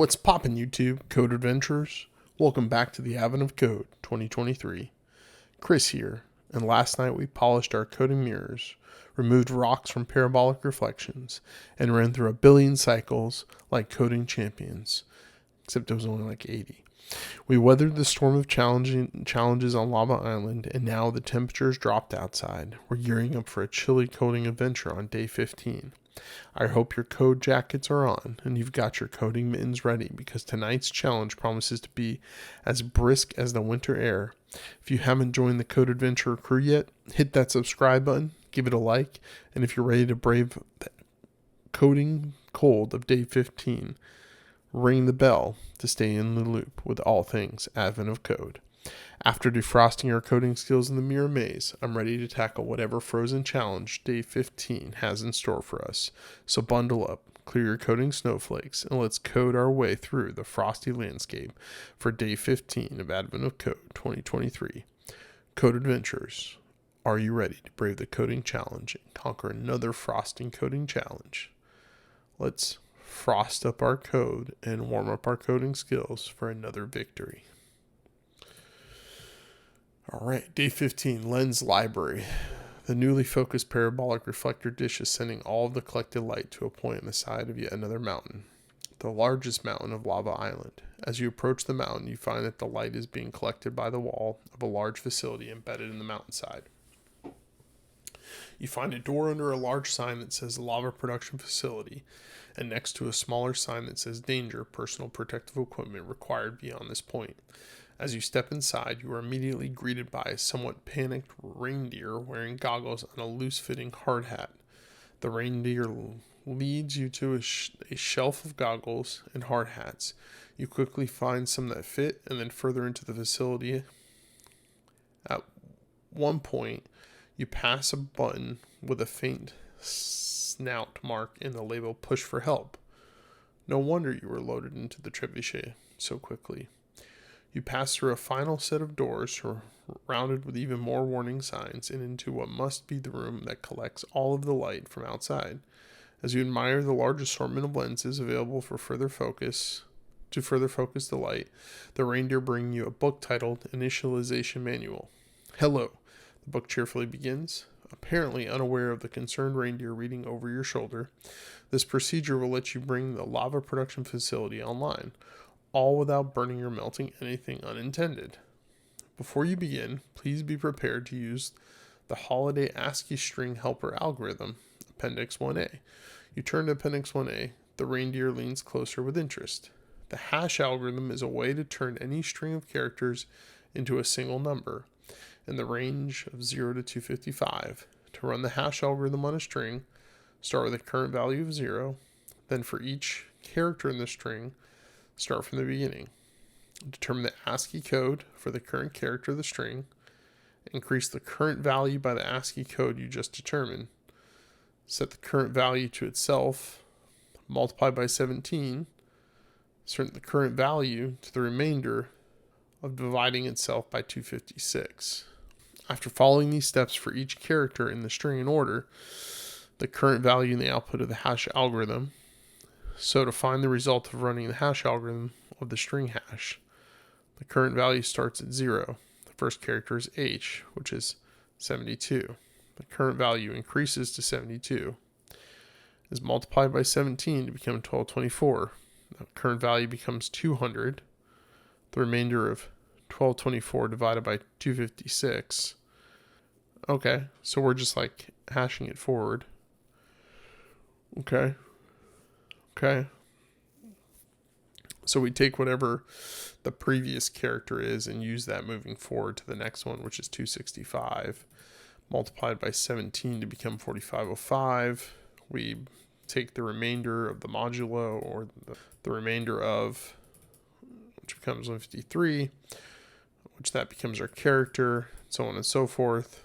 What's poppin' YouTube, Code Adventurers? Welcome back to the Advent of Code 2023. Chris here, and last night we polished our coding mirrors, removed rocks from parabolic reflections, and ran through a billion cycles like coding champions, except it was only like 80. We weathered the storm of challenges on Lava Island, and now the temperatures dropped outside. We're gearing up for a chilly coding adventure on day 15. I hope your code jackets are on and you've got your coding mittens ready, because tonight's challenge promises to be as brisk as the winter air. If you haven't joined the Code Adventurer crew yet, hit that subscribe button, give it a like, and if you're ready to brave the coding cold of day 15, ring the bell to stay in the loop with all things Advent of Code. After defrosting our coding skills in the mirror maze, I'm ready to tackle whatever frozen challenge day 15 has in store for us. So bundle up, clear your coding snowflakes, and let's code our way through the frosty landscape for day 15 of Advent of Code 2023. Code Adventurers, are you ready to brave the coding challenge and conquer another frosting coding challenge? Let's frost up our code and warm up our coding skills for another victory. All right, day 15, Lens Library. The newly focused parabolic reflector dish is sending all of the collected light to a point on the side of yet another mountain, the largest mountain of Lava Island. As you approach the mountain, you find that the light is being collected by the wall of a large facility embedded in the mountainside. You find a door under a large sign that says Lava Production Facility, and next to a smaller sign that says Danger, personal protective equipment required beyond this point. As you step inside, you are immediately greeted by a somewhat panicked reindeer wearing goggles and a loose-fitting hard hat. The reindeer leads you to a shelf of goggles and hard hats. You quickly find some that fit and then further into the facility. At one point, you pass a button with a faint snout mark and the label Push for Help. No wonder you were loaded into the trebuchet so quickly. You pass through a final set of doors surrounded with even more warning signs and into what must be the room that collects all of the light from outside. As you admire the large assortment of lenses available for further focus the light, the reindeer bring you a book titled Initialization Manual. Hello, the book cheerfully begins. Apparently unaware of the concerned reindeer reading over your shoulder, this procedure will let you bring the lava production facility online, all without burning or melting anything unintended. Before you begin, please be prepared to use the holiday ASCII string helper algorithm, Appendix 1A. You turn to Appendix 1A, the reindeer leans closer with interest. The hash algorithm is a way to turn any string of characters into a single number in the range of 0 to 255. To run the hash algorithm on a string, start with a current value of 0, then for each character in the string, start from the beginning. Determine the ASCII code for the current character of the string. Increase the current value by the ASCII code you just determined. Set the current value to itself. Multiply by 17. Set the current value to the remainder of dividing itself by 256. After following these steps for each character in the string in order, the current value in the output of the hash algorithm. So to find the result of running the hash algorithm of the string hash, the current value starts at 0. The first character is H, which is 72. The current value increases to 72. Is multiplied by 17 to become 1224. The current value becomes 200. The remainder of 1224 divided by 256. Okay, so we're just like hashing it forward. Okay. So we take whatever the previous character is and use that moving forward to the next one, which is 265, multiplied by 17 to become 4505. We take the remainder of the modulo, or the remainder of, which becomes 153, which that becomes our character, so on and so forth.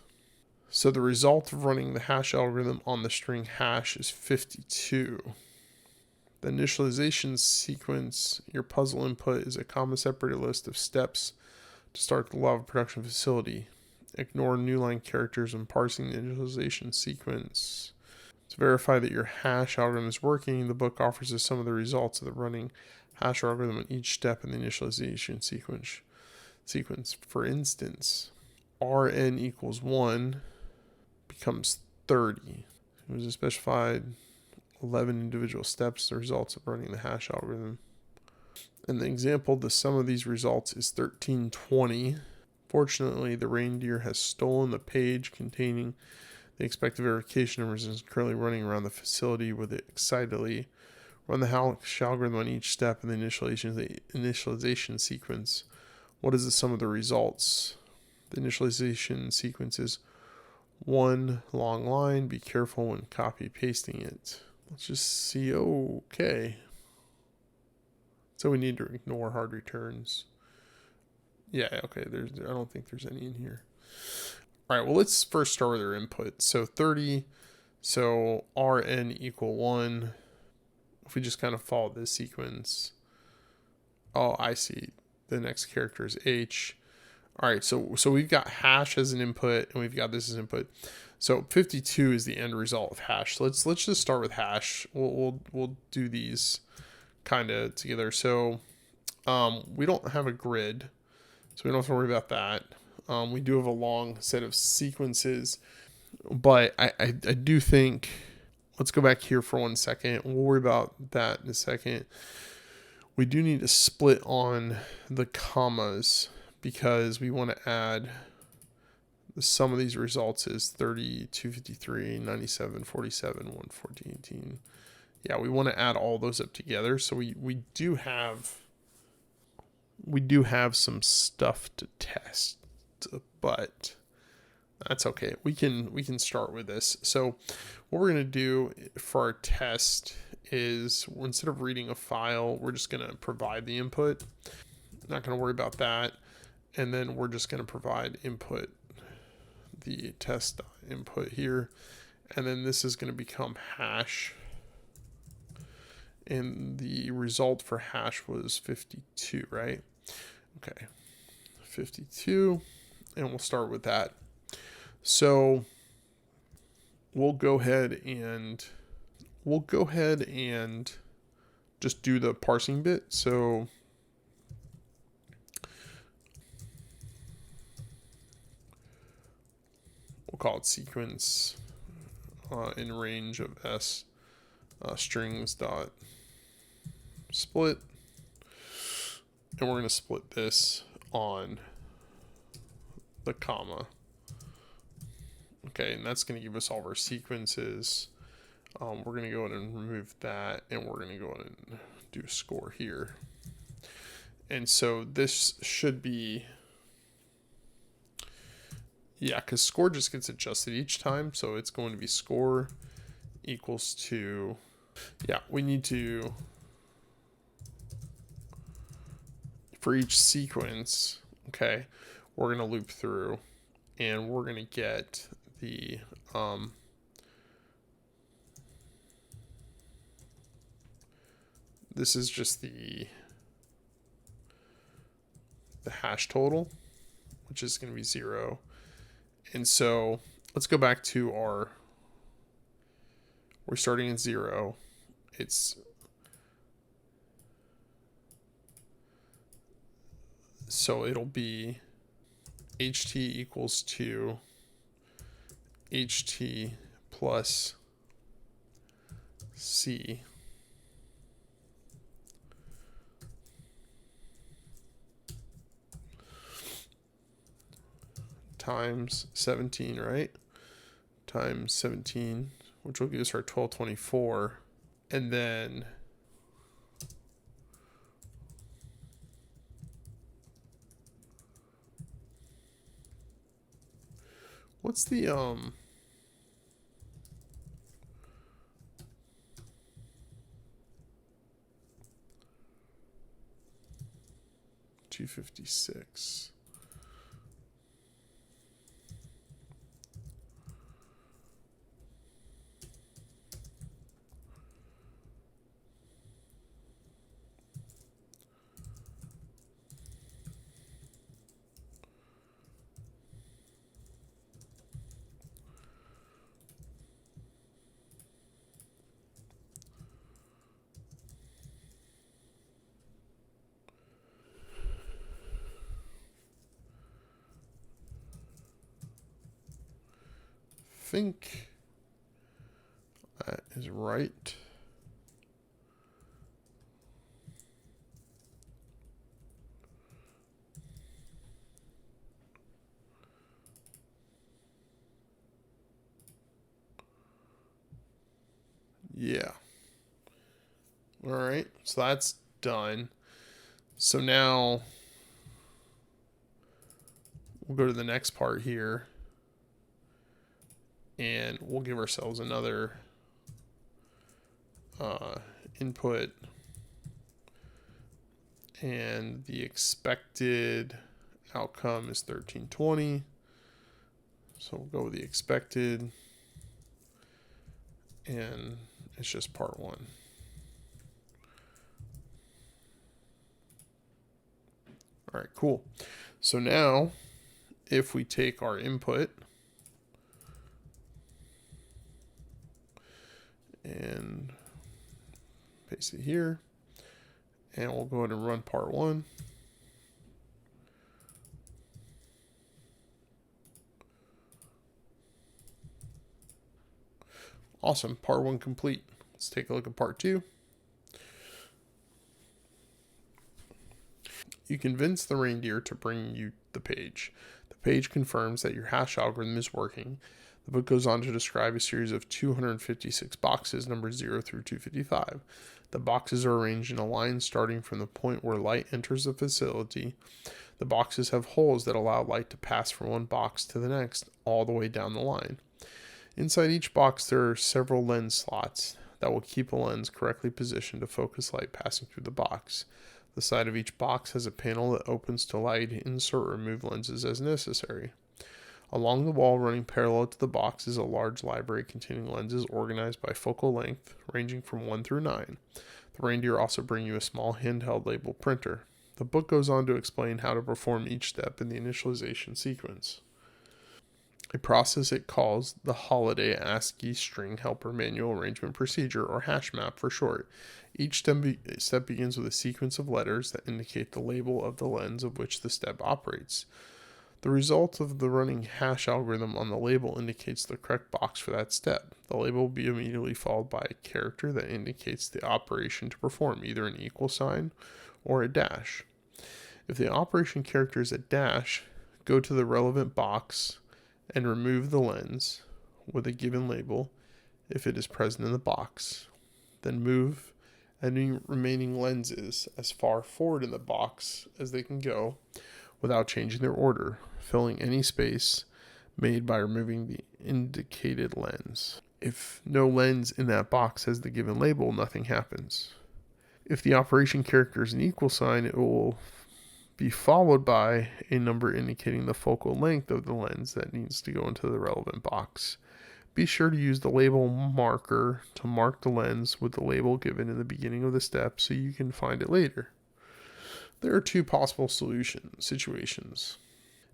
So the result of running the hash algorithm on the string hash is 52. The initialization sequence, your puzzle input, is a comma separated list of steps to start the lava production facility. Ignore new line characters when parsing the initialization sequence. To verify that your hash algorithm is working, the book offers us some of the results of the running hash algorithm on each step in the initialization sequence. For instance, Rn equals 1 becomes 30. It was a specified 11 individual steps, the results of running the hash algorithm. In the example, the sum of these results is 1320. Fortunately, the reindeer has stolen the page containing the expected verification numbers and is currently running around the facility with it excitedly. Run the hash algorithm on each step in the initialization sequence. What is the sum of the results? The initialization sequence is one long line. Be careful when copy pasting it. Let's just see. Okay. So we need to ignore hard returns. Yeah, okay. I don't think there's any in here. All right, well, let's first start with our input. So 30, so Rn equal 1. If we just kind of follow this sequence. Oh, I see. The next character is H. All right, so we've got hash as an input, and we've got this as input. So 52 is the end result of hash. Let's just start with hash. We'll do these kind of together. So we don't have a grid, so we don't have to worry about that. We do have a long set of sequences, but I do think, let's go back here for 1 second. We'll worry about that in a second. We do need to split on the commas because we want to add the sum of these results is 30, 253, 97, 47, 114, 18. Yeah, we want to add all those up together. So we do have some stuff to test, but that's okay. We can start with this. So what we're going to do for our test is, instead of reading a file, we're just going to provide the input. Not going to worry about that. And then we're just going to provide input, the test input here. And then this is going to become hash. And the result for hash was 52, right? Okay, 52. And we'll start with that. So we'll go ahead and just do the parsing bit. So we'll call it sequence in range of s strings dot split, and we're going to split this on the comma. Okay, and that's going to give us all of our sequences. We're going to go ahead and remove that, and we're going to go ahead and do a score here. And so this should be, yeah, because score just gets adjusted each time. So it's going to be score equals to, yeah, we need to, for each sequence, okay, we're going to loop through, and we're going to get the this is just the hash total, which is going to be 0. And so let's go back to we're starting at 0. So it'll be ht equals to ht plus c times 17, right? Times 17, which will give us our 1224. And then what's the 256? think that is right. Yeah. All right. So that's done. So now we'll go to the next part here and we'll give ourselves another input, and the expected outcome is 1320. So we'll go with the expected, and it's just part 1. All right, cool. So now if we take our input and paste it here, and we'll go ahead and run part 1. Awesome, part 1 complete. Let's take a look at part 2. You convince the reindeer to bring you the page. The page confirms that your hash algorithm is working. The book goes on to describe a series of 256 boxes numbered 0 through 255. The boxes are arranged in a line starting from the point where light enters the facility. The boxes have holes that allow light to pass from one box to the next all the way down the line. Inside each box there are several lens slots that will keep a lens correctly positioned to focus light passing through the box. The side of each box has a panel that opens to light, insert or remove lenses as necessary. Along the wall running parallel to the box is a large library containing lenses organized by focal length, ranging from 1 through 9. The reindeer also bring you a small handheld label printer. The book goes on to explain how to perform each step in the initialization sequence, a process it calls the Holiday ASCII String Helper Manual Arrangement Procedure, or hash map for short. Each step begins with a sequence of letters that indicate the label of the lens of which the step operates. The result of the running hash algorithm on the label indicates the correct box for that step. The label will be immediately followed by a character that indicates the operation to perform, either an equal sign or a dash. If the operation character is a dash, go to the relevant box and remove the lens with a given label if it is present in the box. Then move any remaining lenses as far forward in the box as they can go without changing their order, filling any space made by removing the indicated lens. If no lens in that box has the given label, nothing happens. If the operation character is an equal sign, it will be followed by a number indicating the focal length of the lens that needs to go into the relevant box. Be sure to use the label marker to mark the lens with the label given in the beginning of the step so you can find it later. There are 2 possible situations.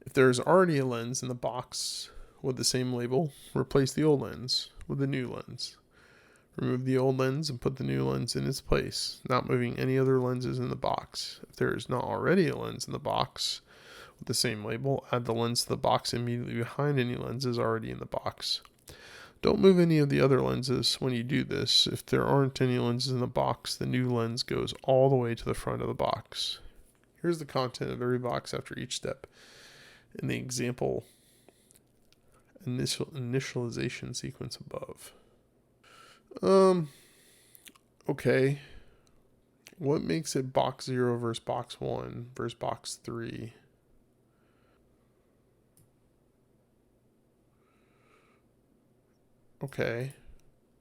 If there is already a lens in the box with the same label, replace the old lens with the new lens. Remove the old lens and put the new lens in its place, not moving any other lenses in the box. If there is not already a lens in the box with the same label, add the lens to the box immediately behind any lenses already in the box. Don't move any of the other lenses when you do this. If there aren't any lenses in the box, the new lens goes all the way to the front of the box. Here's the content of every box after each step in the example initialization sequence above. Okay. What makes it box 0 versus box 1 versus box 3? Okay.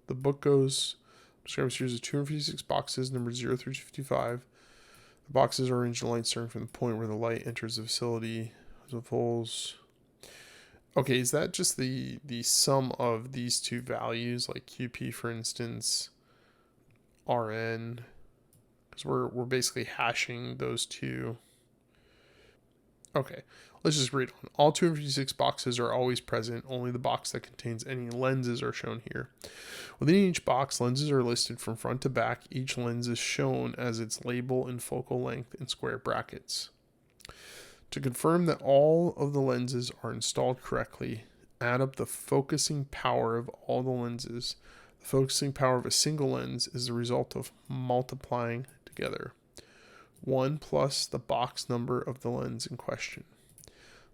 The book goes, describe a series of 256 boxes, numbered 0 through 255. The boxes are arranged in a line starting from the point where the light enters the facility. Of holes. Okay, is that just the sum of these 2 values, like QP, for instance, RN? Because we're basically hashing those 2. Okay, let's just read on. All 256 boxes are always present. Only the box that contains any lenses are shown here. Within each box, lenses are listed from front to back. Each lens is shown as its label and focal length in square brackets. To confirm that all of the lenses are installed correctly, Add up the focusing power of all the lenses. The focusing power of a single lens is the result of multiplying together 1 plus the box number of the lens in question.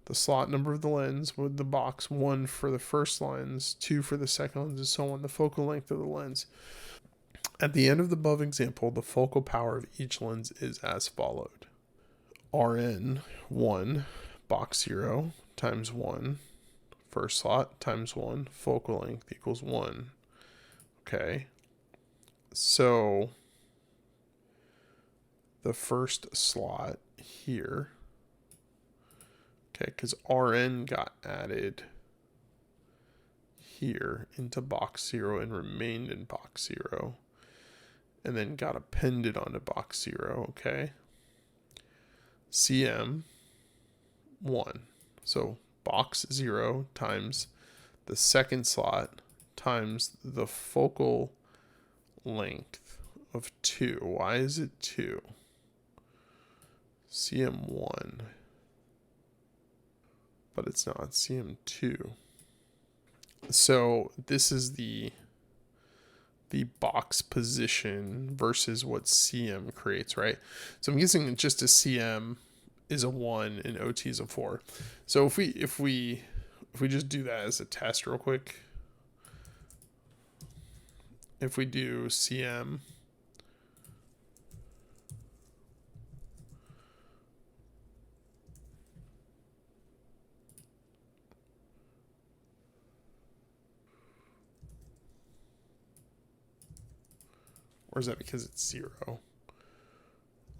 The slot number of the lens with the box 1 for the first lens, 2 for the second lens, and so on. The focal length of the lens. At the end of the above example, the focal power of each lens is as followed. Rn 1 box 0 times 1 first slot times 1 focal length equals 1. Okay, so the first slot here, okay, because Rn got added here into box 0 and remained in box 0 and then got appended onto box 0, okay? Cm 1. So box 0 times the second slot times the focal length of 2. Why is it 2? Cm1. But it's not Cm2. So this is the box position versus what Cm creates, right? So I'm guessing just a Cm is a 1 and OT is a 4. So if we just do that as a test real quick, if we do Cm or is that because it's 0?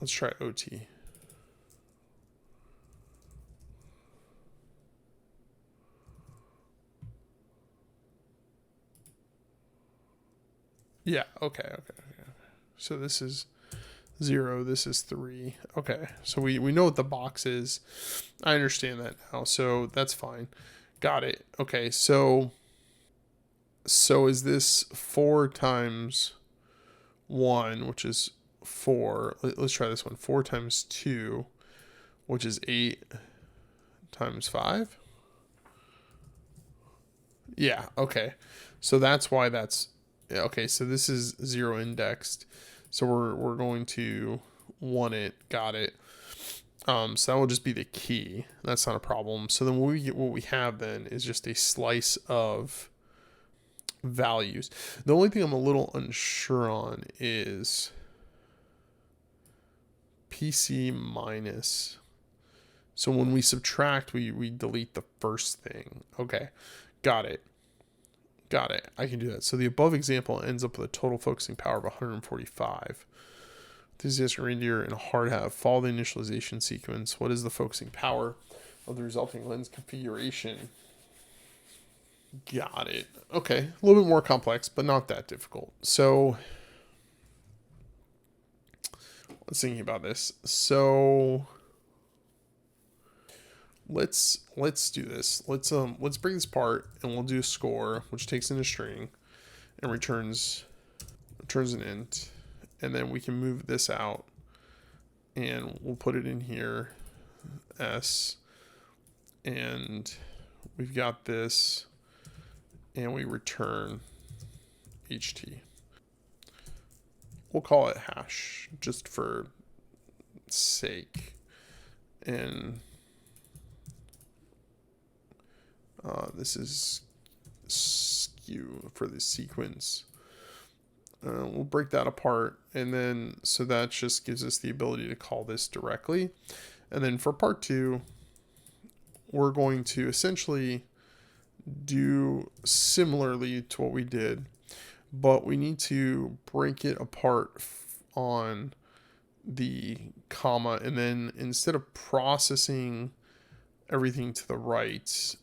Let's try OT. Yeah, okay. So this is 0, this is 3. Okay, so we know what the box is. I understand that now, so that's fine. Got it. Okay, so is this 4 times 1, which is 4. Let's try this one. 4 times 2, which is 8 times 5. Yeah, okay. So that's why that's... Okay, so this is 0 indexed. So we're going to want it. Got it. So that will just be the key. That's not a problem. So then what we have then is just a slice of values. The only thing I'm a little unsure on is PC minus. So when we subtract, we delete the first thing. Okay, got it. I can do that. So the above example ends up with a total focusing power of 145. Enthusiastic reindeer and a hard hat follow the initialization sequence. What is the focusing power of the resulting lens configuration? Got it. Okay, a little bit more complex, but not that difficult. So let's think about this. So let's do this. Let's break this apart and we'll do a score, which takes in a string and returns an int, and then we can move this out and we'll put it in here s, and we've got this, and we return ht. We'll call it hash just for sake, and this is skew for the sequence. We'll break that apart, and then so that just gives us the ability to call this directly. And then for part 2, we're going to essentially do similarly to what we did, but we need to break it apart on the comma, and then instead of processing everything to the right,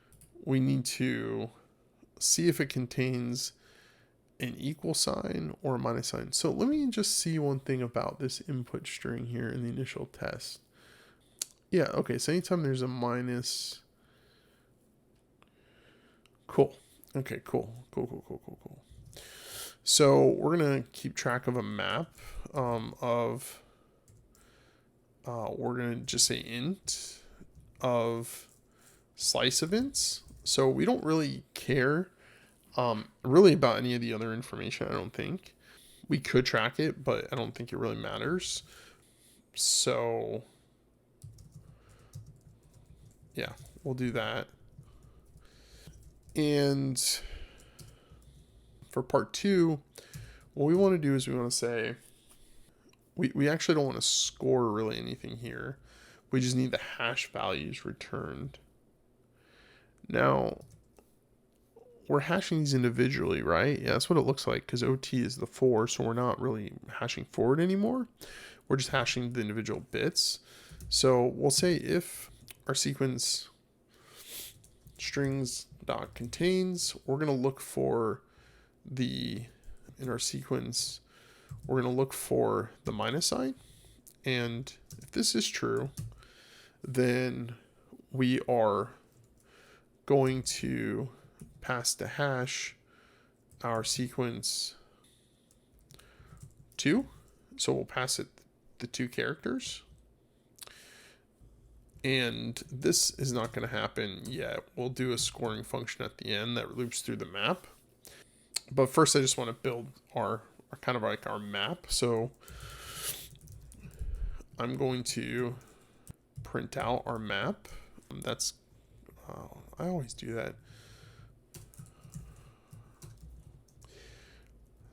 we need to see if it contains an equal sign or a minus sign. So let me just see one thing about this input string here in the initial test. Yeah, okay, so anytime there's a minus... Cool. Okay, cool. So we're going to keep track of a map of... we're going to just say int of slice events. So we don't really care really about any of the other information, I don't think. We could track it, but I don't think it really matters. So yeah, we'll do that. And for part 2, what we want to do is we want to say, we actually don't want to score really anything here. We just need the hash values returned. Now, we're hashing these individually, right? Yeah, that's what it looks like, because OT is the 4, so we're not really hashing forward anymore. We're just hashing the individual bits. So we'll say if our sequence strings dot contains, we're going to look for in our sequence, we're going to look for the minus sign. And if this is true, then we are going to pass to hash our sequence 2. So we'll pass it the 2 characters. And this is not going to happen yet. We'll do a scoring function at the end that loops through the map. But first I just want to build our kind of like our map. So I'm going to print out our map. That's, I always do that.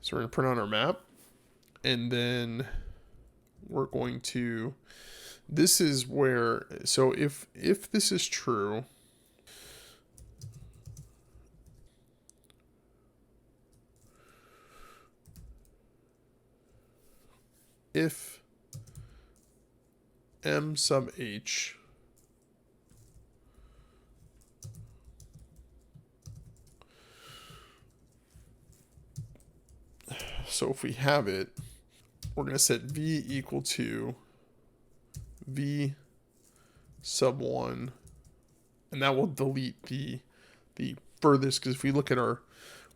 So we're going to print out our map, and then we're going to, this is where, so if this is true, if m sub h so if we have it, we're going to set v equal to v sub 1, and that will delete the furthest, because if we look at our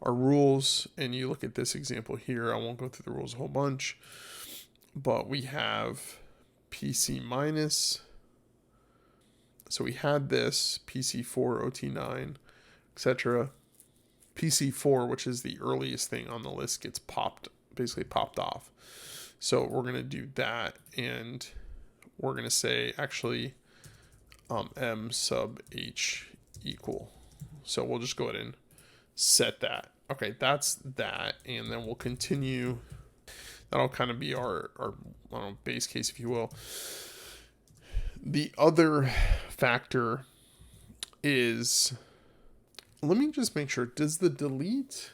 rules and you look at this example here, I won't go through the rules a whole bunch, but we have PC minus, so we had this PC4 OT9 etc. PC4, which is the earliest thing on the list, gets basically popped off. So we're going to do that, and we're going to say actually m sub h equal. So we'll just go ahead and set that. Okay, that's that, and then we'll continue. That'll kind of be our I don't know, base case, if you will. The other factor is, let me just make sure, does the delete,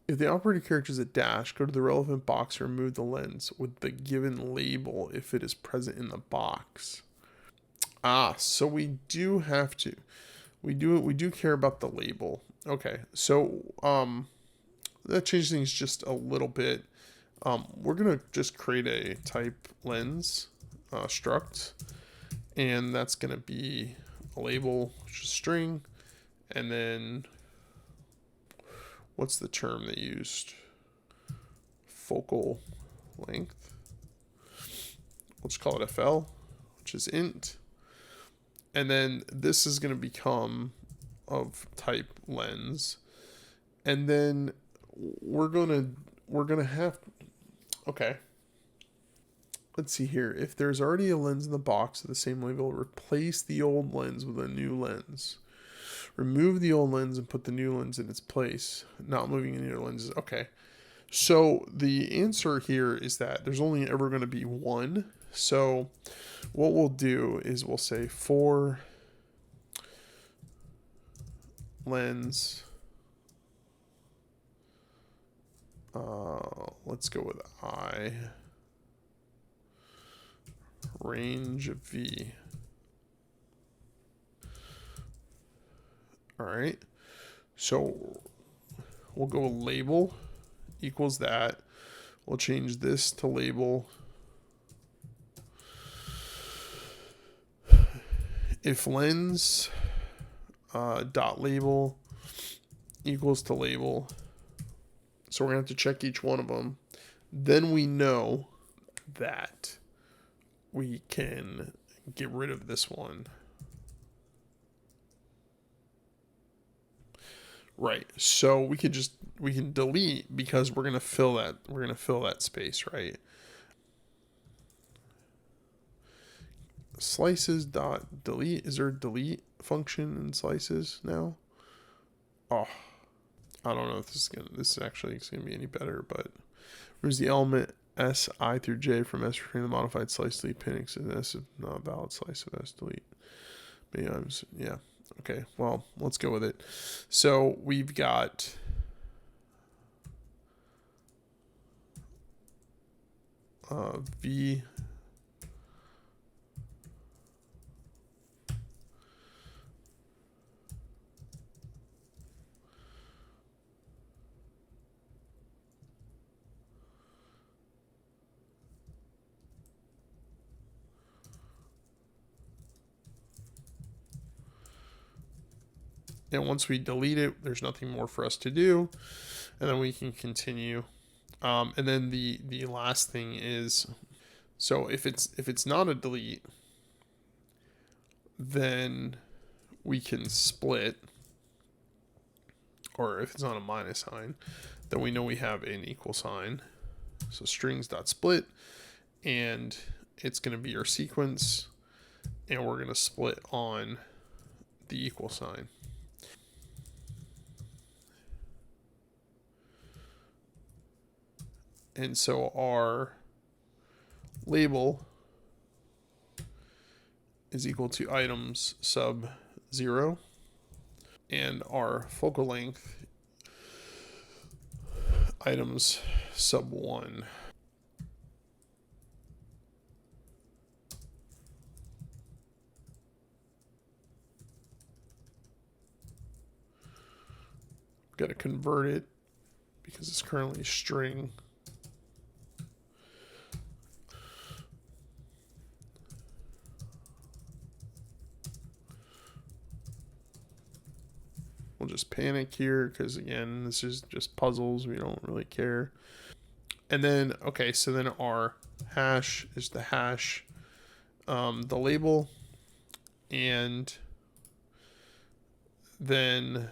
if the operator character is a dash, go to the relevant box and remove the lens with the given label if it is present in the box. So we do have to, we do care about the label. Okay, so that changes things just a little bit. We're gonna just create a type lens struct, and that's gonna be a label, which is string, and then what's the term they used? Focal length. Let's call it FL, which is int. And then this is going to become of type lens. And then we're going to have, okay. Let's see here. If there's already a lens in the box of the same label, replace the old lens with a new lens. Remove the old lens and put the new lens in its place. Not moving any other lenses. Okay. So the answer here is that there's only ever going to be one. So what we'll do is we'll say for lens, let's go with I, range of V. All right. So we'll go label equals that. We'll change this to label. If lens dot label equals to label. So we're going to have to check each one of them. Then we know that we can get rid of this one. Right. So we can delete because we're gonna fill that space, right? Slices dot delete. Is there a delete function in slices now? Oh, I don't know if this is actually gonna be any better, but where's the element S I through J from S returning the modified slice delete pin and S is not a valid slice of S delete. Maybe yeah. Okay, well, let's go with it. So we've got V. And once we delete it, there's nothing more for us to do. And then we can continue. And then the last thing is, so if it's not a delete, then we can split, or if it's not a minus sign, then we know we have an equal sign. So strings.split, and it's going to be our sequence, and we're going to split on the equal sign. And so our label is equal to items sub 0, and our focal length items sub 1. Got to convert it because it's currently a string. We'll just panic here because, again, this is just puzzles. We don't really care. And then, okay, so then our hash is the hash, the label, and then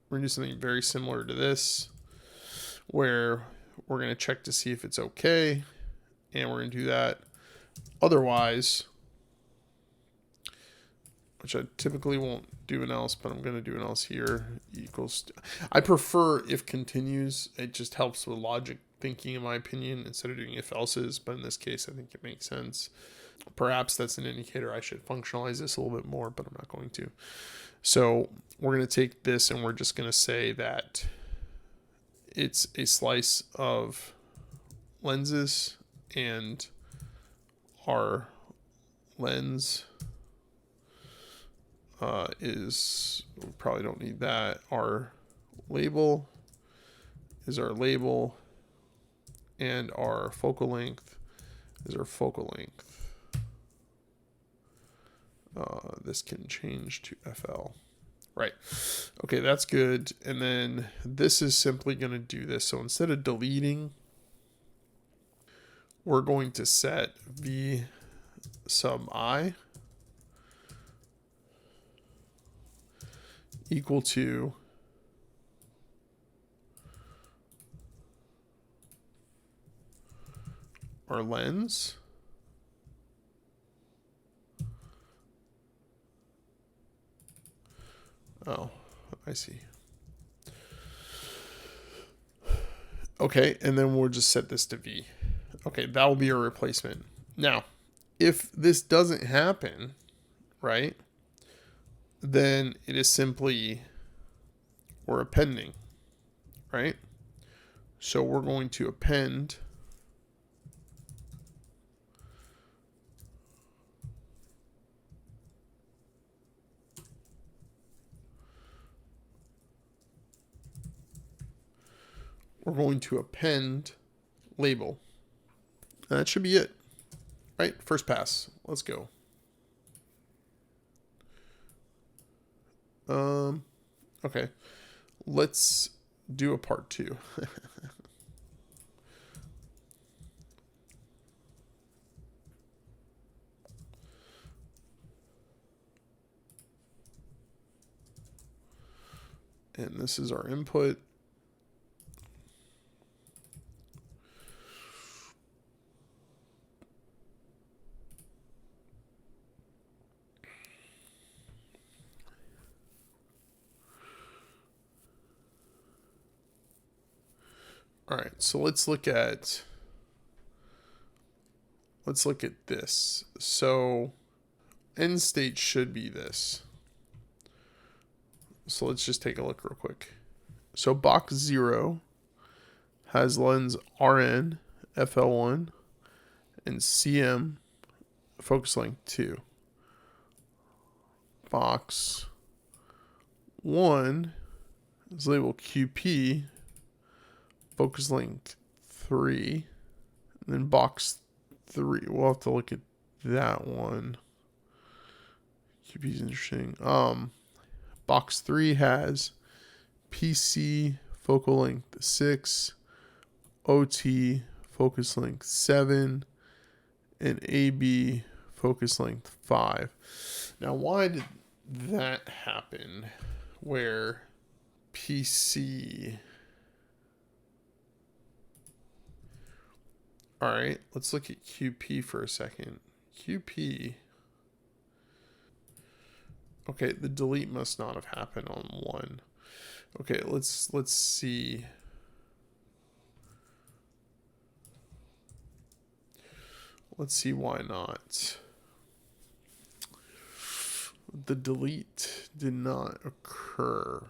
we're going to do something very similar to this, where we're going to check to see if it's okay, and we're going to do that. Otherwise, which I typically won't do an else, but I'm going to do an else here, equals. I prefer if continues. It just helps with logic thinking, in my opinion, instead of doing if else's. But in this case, I think it makes sense. Perhaps that's an indicator I should functionalize this a little bit more, but I'm not going to. So we're going to take this and we're just going to say that it's a slice of lenses, and our lens is, we probably don't need that. Our label is our label, and our focal length is our focal length. This can change to FL. Right. Okay, that's good. And then this is simply going to do this. So instead of deleting, we're going to set V sub I equal to our lens. Oh, I see. Okay, and then we'll just set this to V. Okay, that will be our replacement. Now, if this doesn't happen, right, then it is simply, we're appending, right? So we're going to append label. And that should be it. Right? First pass. Let's go. Okay. Let's do a part 2. And this is our input. All right, so let's look at this. So end state should be this. So let's just take a look real quick. So box 0 has lens RN, FL1, and CM, focus length 2. Box 1 is labeled QP, focus length 3. And then box 3, we'll have to look at that one. QP is interesting. Box 3 has PC, focal length 6, OT, focus length 7, and AB, focus length 5. Now, why did that happen where PC... All right, let's look at QP for a second. QP... Okay, the delete must not have happened on 1. Okay, let's see. Let's see why not. The delete did not occur.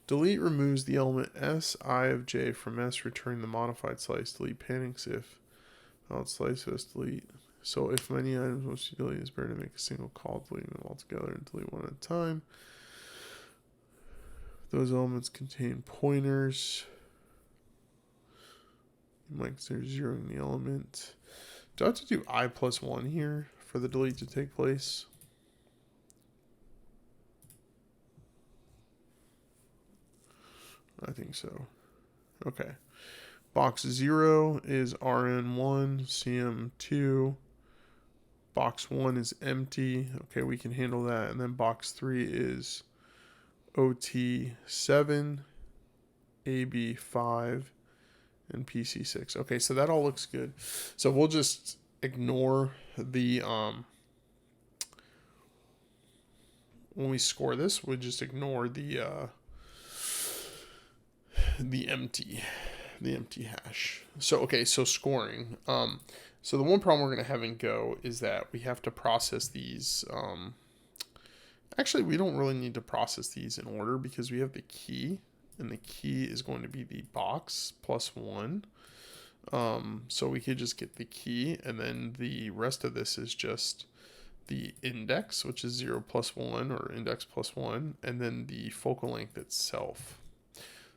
Delete removes the element S, I of J from S, returning the modified slice. Delete panics if slice S delete. So if many items must be deleted, it's better to make a single call, deleting them all together and delete one at a time. Those elements contain pointers. You might consider zeroing the element. Do I have to do I plus 1 here for the delete to take place? I think so. Okay. Box 0 is RN1, CM2. Box 1 is empty. Okay, we can handle that. And then box 3 is OT7, AB5, and PC6. Okay, so that all looks good. So we'll just ignore the... when we score this, we'll just ignore the empty hash. So, okay, so scoring. So the one problem we're going to have in Go is that we have to process these. Actually, we don't really need to process these in order because we have the key, and the key is going to be the box plus 1. So we could just get the key, and then the rest of this is just the index, which is 0 plus 1, or index plus 1, and then the focal length itself.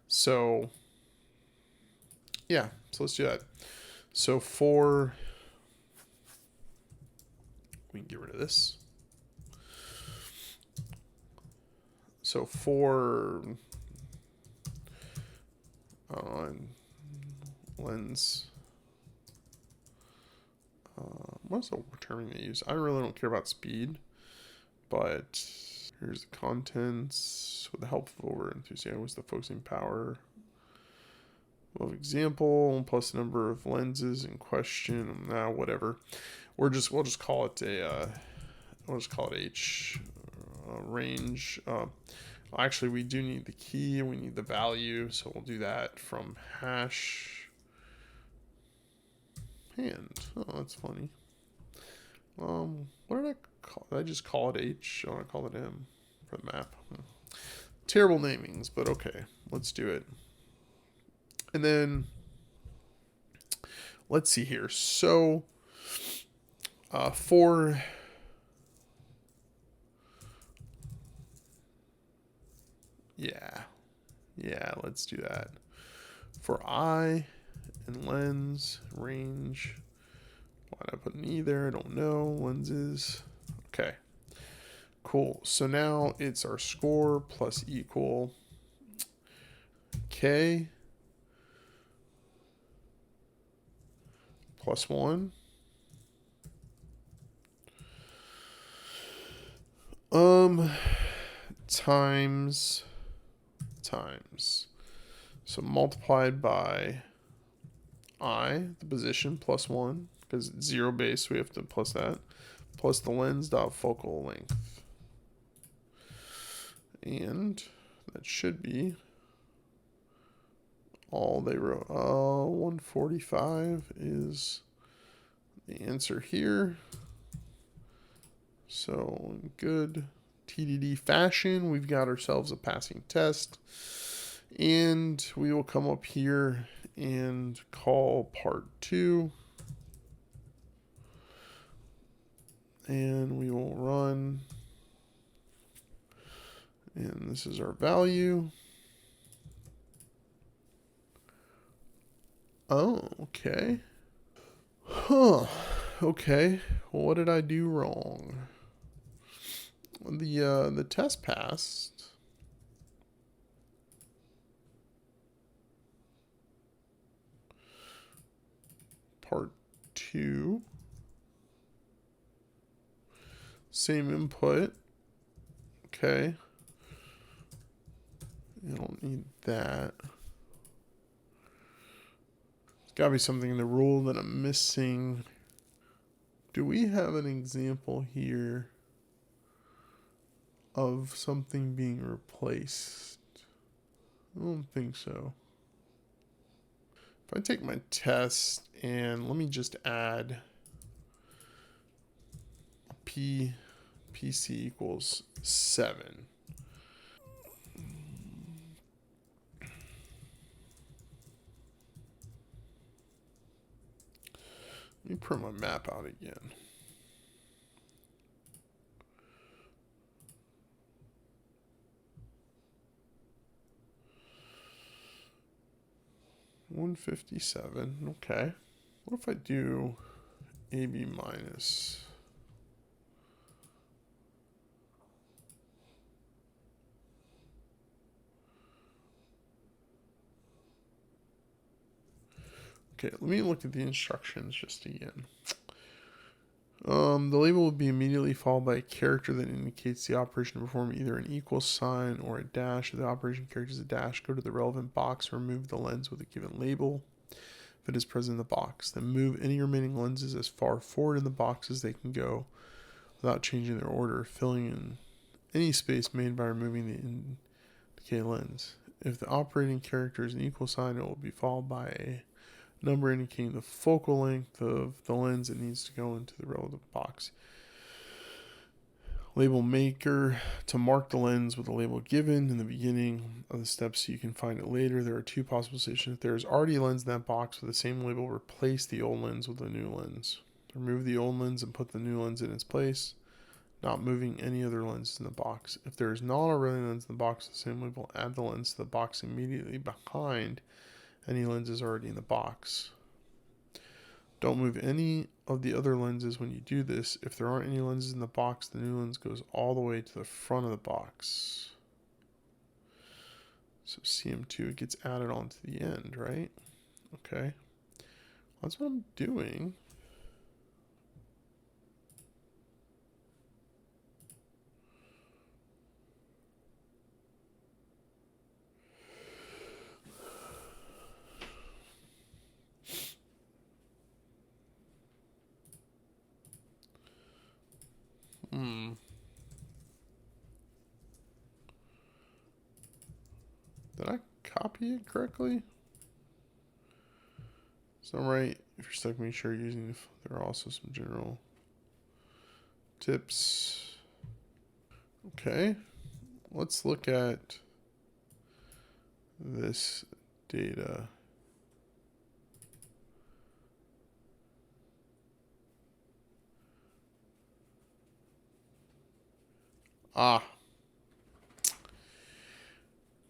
So, yeah, so let's do that. So we can get rid of this. So for lens, what's the terming they use? I really don't care about speed, but here's the contents with the help of over enthusiasm was the focusing power of example plus the number of lenses in question. Now, whatever. We'll just call it we'll just call it H range. Actually, we do need the key and we need the value, so we'll do that from hash hand. Oh, that's funny. What did I call? Did I just call it H? I want to call it M for the map. Terrible namings, but okay, let's do it. And then let's see here. So for yeah, let's do that. For I and lens range, why did I put an E there? I don't know. Lenses. Okay, cool. So now it's our score plus equal K plus 1 Um, times. So multiplied by I, the position, plus 1, because it's 0 base, so we have to plus that, plus the lens dot focal length. And that should be all they wrote. 145 is the answer here. So in good TDD fashion, we've got ourselves a passing test. And we will come up here and call part 2. And we will run. And this is our value. Oh, okay. Huh. Okay. Well, what did I do wrong? The test passed. Part 2. Same input. Okay. I don't need that. There's got to be something in the rule that I'm missing. Do we have an example here of something being replaced? I don't think so. If I take my test and let me just add PC equals 7. Let me print my map out again. $157. Okay. What if I do AB minus? Okay, let me look at the instructions just again. The label will be immediately followed by a character that indicates the operation to perform either an equal sign or a dash. If the operation character is a dash, go to the relevant box and remove the lens with a given label if it is present in the box. Then move any remaining lenses as far forward in the box as they can go without changing their order, filling in any space made by removing the indicated lens. If the operating character is an equal sign, it will be followed by a number indicating the focal length of the lens that needs to go into the relevant box. Label maker to mark the lens with a label given in the beginning of the step so you can find it later. There are 2 possible situations. If there is already a lens in that box with the same label, replace the old lens with a new lens. Remove the old lens and put the new lens in its place, not moving any other lenses in the box. If there is not already a lens in the box with the same label, add the lens to the box immediately behind any lenses already in the box. Don't move any of the other lenses when you do this. If there aren't any lenses in the box, the new lens goes all the way to the front of the box. So CM2 gets added onto the end, right? Okay. That's what I'm doing. Did I copy it correctly? So right, if you're stuck, make sure you're using, there are also some general tips. Okay, let's look at this data. Ah,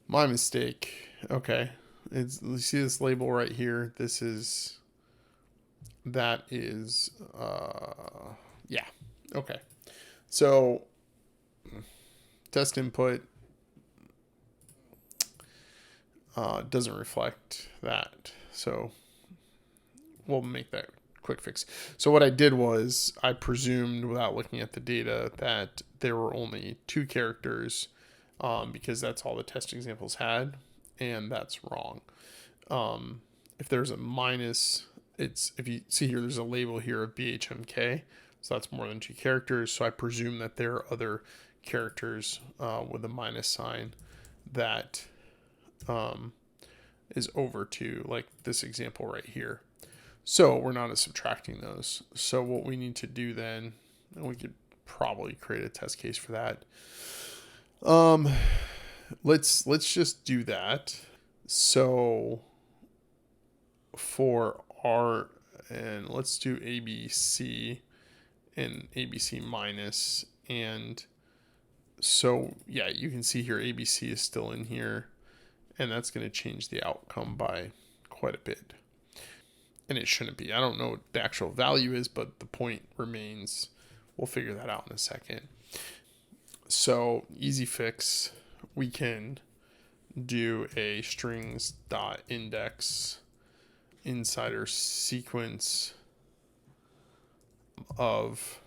my mistake. Okay, you see this label right here. That is, yeah. Okay, so test input doesn't reflect that, so we'll make that quick fix. So what I did was I presumed without looking at the data that there were only 2 characters because that's all the test examples had, and that's wrong. If there's a minus, if you see here, there's a label here of BHMK, so that's more than 2 characters. So I presume that there are other characters with a minus sign that is over 2, like this example right here. So we're not subtracting those. So what we need to do then, and we could probably create a test case for that. Let's just do that. So for R, and let's do ABC and ABC minus. And so, yeah, you can see here ABC is still in here, and that's going to change the outcome by quite a bit. And it shouldn't be. I don't know what the actual value is, but the point remains. We'll figure that out in a second. So easy fix, we can do a strings.index inside our sequence of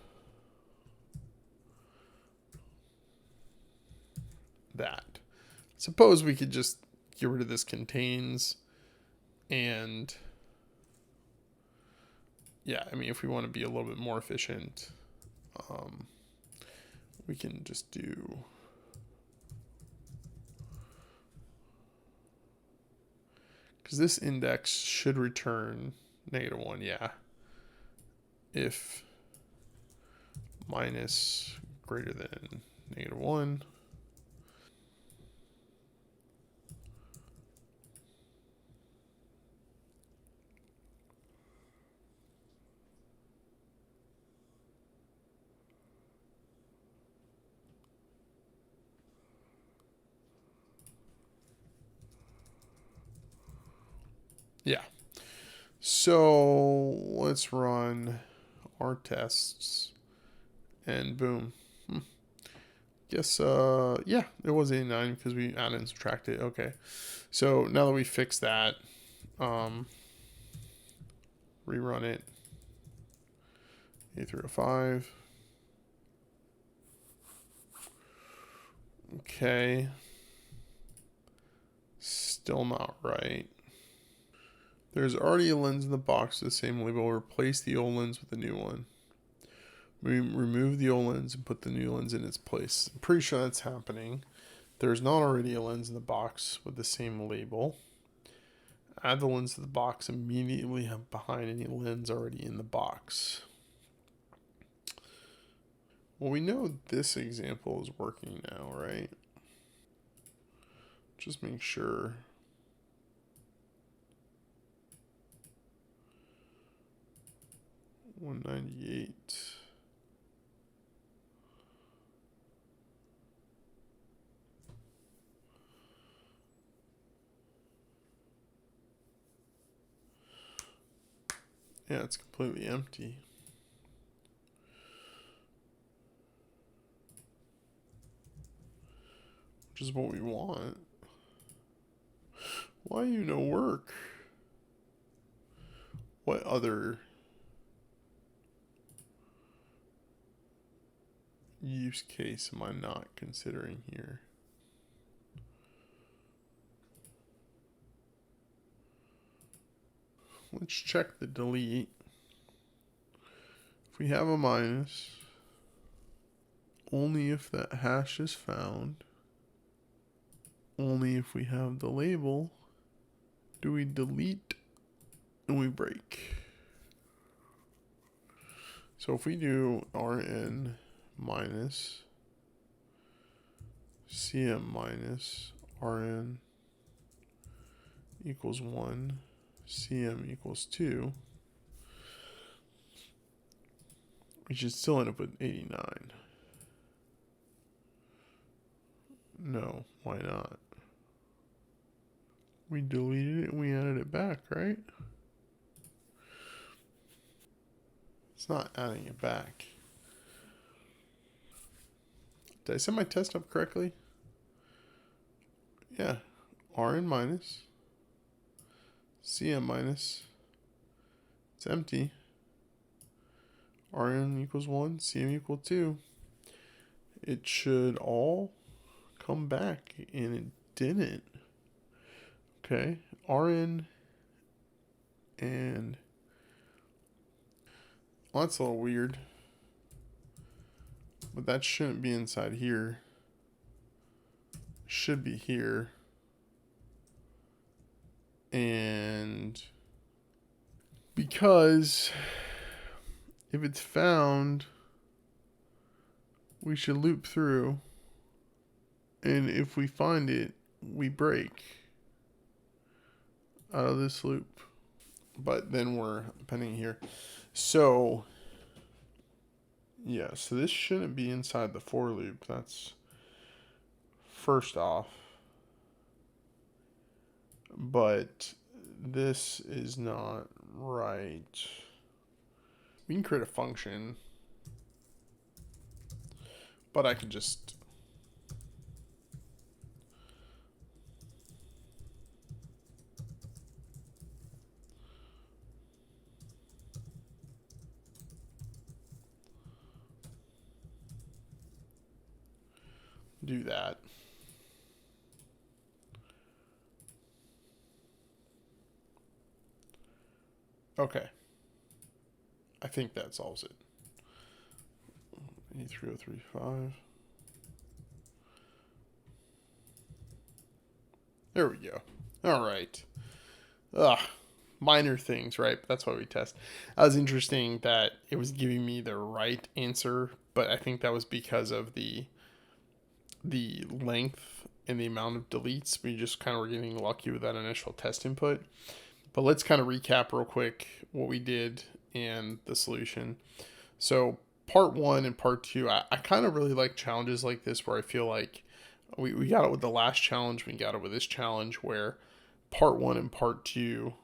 that. Suppose we could just get rid of this contains, and yeah, I mean, if we want to be a little bit more efficient, we can just do because this index should return -1, yeah, if minus greater than -1. Yeah. So let's run our tests, and boom. Guess, yeah, it was 89 because we added and subtracted. Okay. So now that we fixed that, rerun it. A305. Okay. Still not right. There's already a lens in the box with the same label. Replace the old lens with a new one. We remove the old lens and put the new lens in its place. I'm pretty sure that's happening. There's not already a lens in the box with the same label. Add the lens to the box immediately behind any lens already in the box. Well, we know this example is working now, right? Just make sure. 198. Yeah, it's completely empty. Which is what we want. Why you no work? What other use case am I not considering here? Let's check the delete. If we have a minus, only if that hash is found, only if we have the label, do we delete and we break. So if we do rn minus cm minus rn equals 1, cm equals 2, we should still end up with 89. No, why not? We deleted it and we added it back, right? It's not adding it back. Did I set my test up correctly? Yeah. Rn minus. Cm minus. It's empty. Rn equals 1, Cm equal 2. It should all come back, and it didn't. Okay, Rn and... Well, that's a little weird. But that shouldn't be inside here. It should be here. And because if it's found, we should loop through. And if we find it, we break out of this loop. But then we're appending here. So, yeah, so this shouldn't be inside the for loop. That's first off. But this is not right. We can create a function, but I can just do that. Okay. I think that solves it. E3035. There we go. All right. Ugh. Minor things, right? That's why we test. That was interesting that it was giving me the right answer, but I think that was because of the length and the amount of deletes. We just kind of were getting lucky with that initial test input. But let's kind of recap real quick what we did and the solution. So part 1 and part 2, I kind of really like challenges like this where I feel like we got it with the last challenge, we got it with this challenge, where part 1 and part 2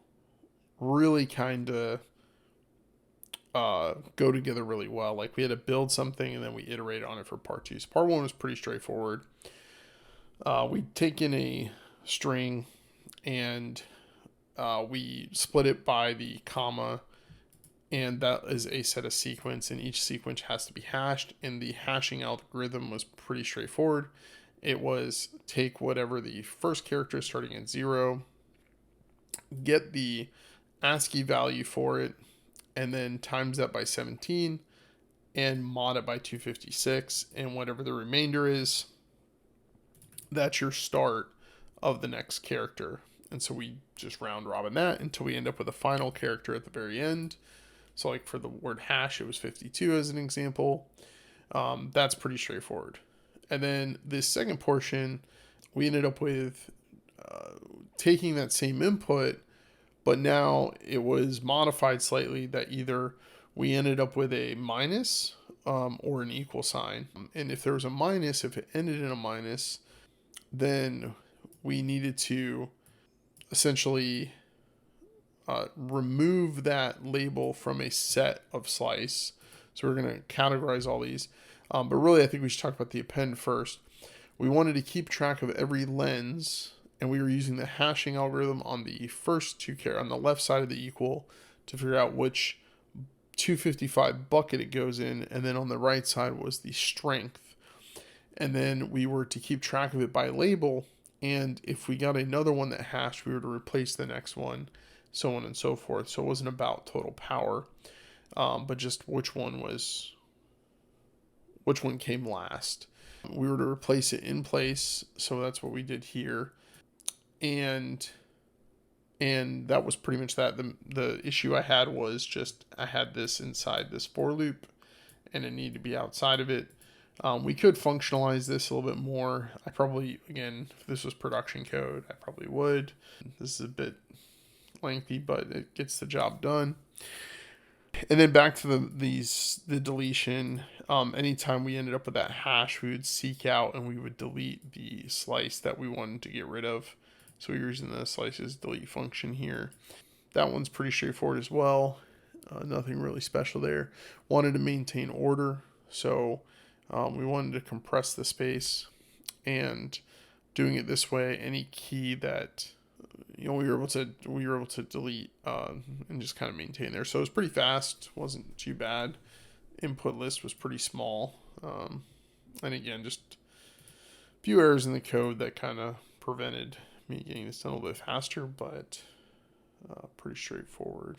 really kind of go together really well. Like we had to build something and then we iterate on it for part 2. So part 1 was pretty straightforward. We'd taken a string and we split it by the comma, and that is a set of sequence, and each sequence has to be hashed, and the hashing algorithm was pretty straightforward. It was take whatever the first character starting at 0, get the ASCII value for it, and then times that by 17 and mod it by 256, and whatever the remainder is, that's your start of the next character. And so we just round robin that until we end up with a final character at the very end. So like for the word hash, it was 52 as an example. That's pretty straightforward. And then this second portion, we ended up with taking that same input, but now it was modified slightly that either we ended up with a minus or an equal sign. And if there was a minus, if it ended in a minus, then we needed to essentially remove that label from a set of slice. So we're going to categorize all these. But really, I think we should talk about the append first. We wanted to keep track of every lens, and we were using the hashing algorithm on the first two on the left side of the equal to figure out which 255 bucket it goes in, and then on the right side was the strength. And then we were to keep track of it by label, and if we got another one that hashed, we were to replace the next one, so on and so forth. So it wasn't about total power, but just which one came last. We were to replace it in place, so that's what we did here. And that was pretty much that. The issue I had was just I had this inside this for loop, and it needed to be outside of it. We could functionalize this a little bit more. I probably, again, if this was production code, I probably would. This is a bit lengthy, but it gets the job done. And then back to the deletion. Anytime we ended up with that hash, we would seek out and we would delete the slice that we wanted to get rid of. So we're using the slices delete function here. That one's pretty straightforward as well. Nothing really special there. Wanted to maintain order, so we wanted to compress the space, and doing it this way, any key that we were able to delete and just kind of maintain there. So it was pretty fast, wasn't too bad. input list was pretty small. And again, just a few errors in the code that kind of prevented me getting this done a little bit faster, but pretty straightforward.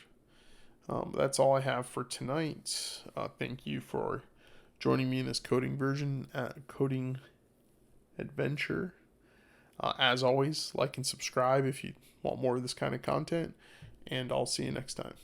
That's all I have for tonight. Thank you for joining me in this coding adventure. As always, like and subscribe if you want more of this kind of content, and I'll see you next time.